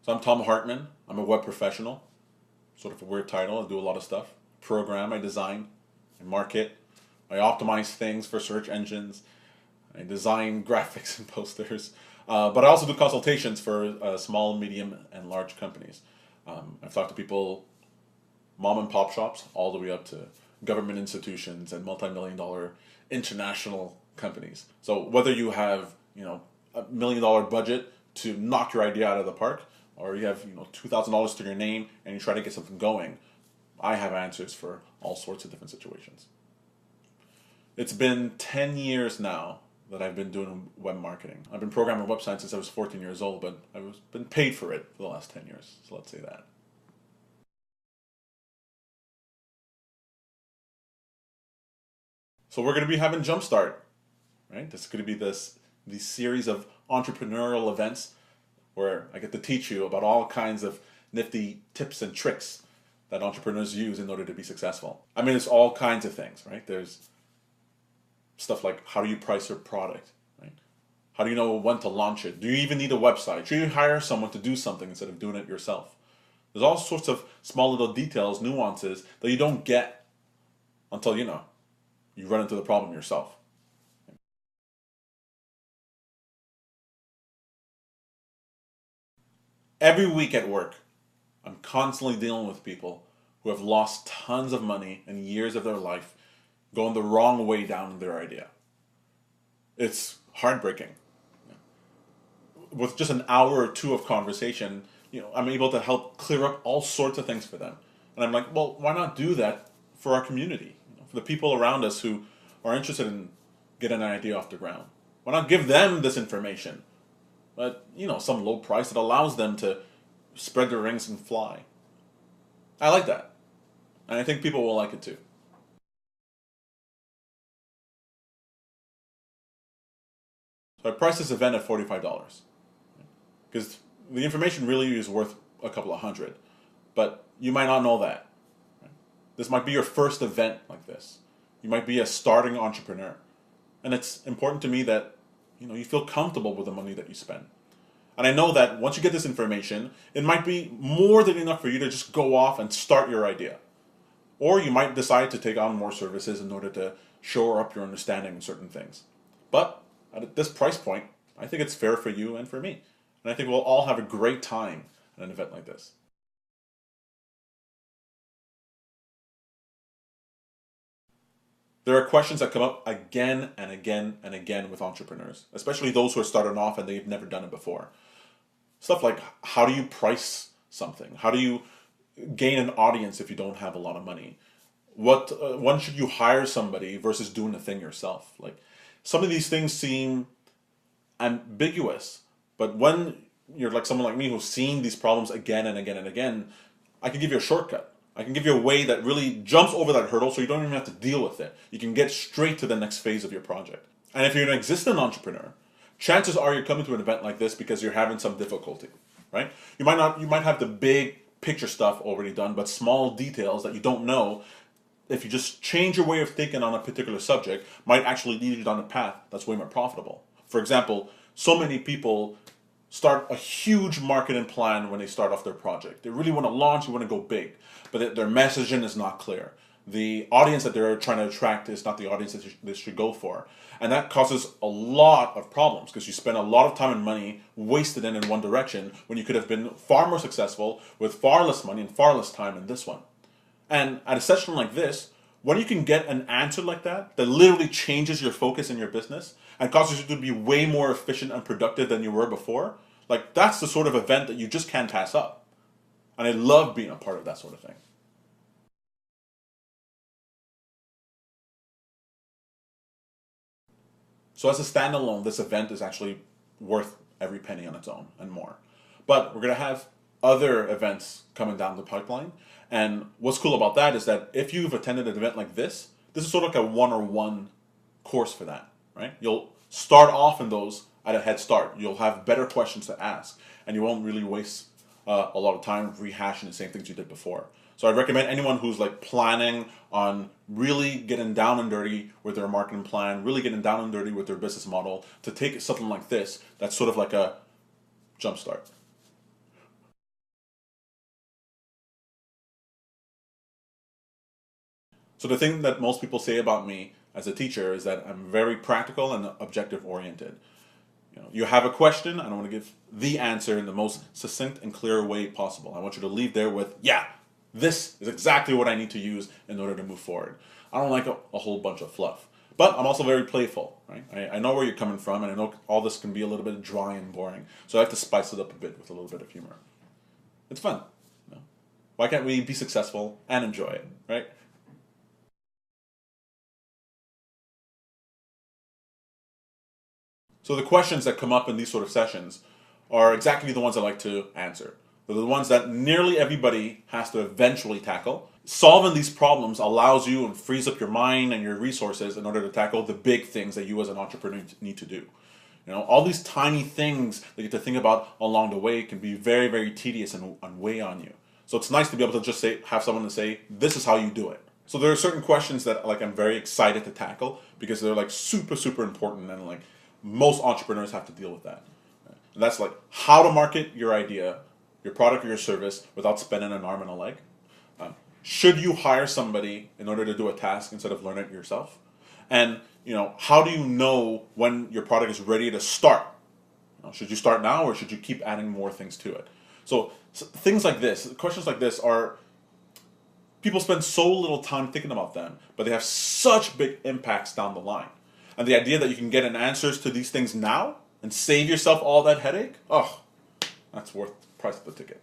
So I'm Tom Hartman. I'm a web professional. Sort of a weird title. I do a lot of stuff. Program, I design, I market, I optimize things for search engines, I design graphics and posters. But I also do consultations for small, medium, and large companies. I've talked to people, mom and pop shops, all the way up to government institutions and multi-million-dollar international companies. So whether you have, $1 million budget to knock your idea out of the park, or you have, $2,000 to your name and you try to get something going, I have answers for all sorts of different situations. It's been 10 years now that I've been doing web marketing. I've been programming websites since I was 14 years old, but I've been paid for it for the last 10 years, so let's say that. So we're going to be having Jumpstart, right? This is going to be these series of entrepreneurial events where I get to teach you about all kinds of nifty tips and tricks that entrepreneurs use in order to be successful. I mean, it's all kinds of things, right? There's stuff like, how do you price your product, right? How do you know when to launch it? Do you even need a website? Should you hire someone to do something instead of doing it yourself? There's all sorts of small little details, nuances that you don't get until, you run into the problem yourself. Every week at work, I'm constantly dealing with people who have lost tons of money and years of their life going the wrong way down their idea. It's heartbreaking. With just an hour or two of conversation, I'm able to help clear up all sorts of things for them. And I'm like, well, why not do that for our community, for the people around us who are interested in getting an idea off the ground? Why not give them this information at, some low price that allows them to spread their wings and fly? I like that. And I think people will like it too. So I priced this event at $45 because the information really is worth a couple of hundred, but you might not know that. This might be your first event like this. You might be a starting entrepreneur, and it's important to me that you feel comfortable with the money that you spend. And I know that once you get this information, it might be more than enough for you to just go off and start your idea. Or you might decide to take on more services in order to shore up your understanding of certain things. But at this price point, I think it's fair for you and for me. And I think we'll all have a great time at an event like this. There are questions that come up again and again and again with entrepreneurs, especially those who are starting off and they've never done it before. Stuff like, how do you price something? How do you gain an audience if you don't have a lot of money? When should you hire somebody versus doing the thing yourself? Like, some of these things seem ambiguous, but when you're like someone like me who's seen these problems again and again and again, I can give you a shortcut. I can give you a way that really jumps over that hurdle so you don't even have to deal with it. You can get straight to the next phase of your project. And if you're an existing entrepreneur, chances are you're coming to an event like this because you're having some difficulty, right? You might have the big picture stuff already done, but small details that you don't know, if you just change your way of thinking on a particular subject, might actually lead you down a path that's way more profitable. For example, so many people start a huge marketing plan when they start off their project. They really want to launch, they want to go big, but their messaging is not clear. The audience that they're trying to attract is not the audience that they should go for. And that causes a lot of problems because you spend a lot of time and money wasted in one direction when you could have been far more successful with far less money and far less time in this one. And at a session like this, when you can get an answer like that literally changes your focus in your business and causes you to be way more efficient and productive than you were before, like, that's the sort of event that you just can't pass up. And I love being a part of that sort of thing. So as a standalone, this event is actually worth every penny on its own and more. But we're going to have other events coming down the pipeline. And what's cool about that is that if you've attended an event like this is sort of like a one-on-one course for that, right? You'll start off in those at a head start. You'll have better questions to ask, and you won't really waste a lot of time rehashing the same things you did before. So I recommend anyone who's like planning on really getting down and dirty with their marketing plan, really getting down and dirty with their business model, to take something like this that's sort of like a jumpstart. So the thing that most people say about me as a teacher is that I'm very practical and objective oriented. You have a question, and I want to give the answer in the most succinct and clear way possible. I want you to leave there with, yeah, this is exactly what I need to use in order to move forward. I don't like a whole bunch of fluff. But I'm also very playful, right? I know where you're coming from, and I know all this can be a little bit dry and boring. So I have to spice it up a bit with a little bit of humor. It's fun. Why can't we be successful and enjoy it, right? So the questions that come up in these sort of sessions are exactly the ones I like to answer. They're the ones that nearly everybody has to eventually tackle. Solving these problems allows you and frees up your mind and your resources in order to tackle the big things that you as an entrepreneur need to do. All these tiny things that you have to think about along the way can be very, very tedious and weigh on you. So it's nice to be able to just have someone to say, this is how you do it. So there are certain questions that I'm very excited to tackle because they're super, super important, and most entrepreneurs have to deal with that. And that's how to market your idea, your product or your service without spending an arm and a leg. Should you hire somebody in order to do a task instead of learn it yourself? And how do you know when your product is ready to start? Should you start now, or should you keep adding more things to it? So things like this, questions like this people spend so little time thinking about them, but they have such big impacts down the line. And the idea that you can get an answers to these things now and save yourself all that headache, that's worth the price of the ticket.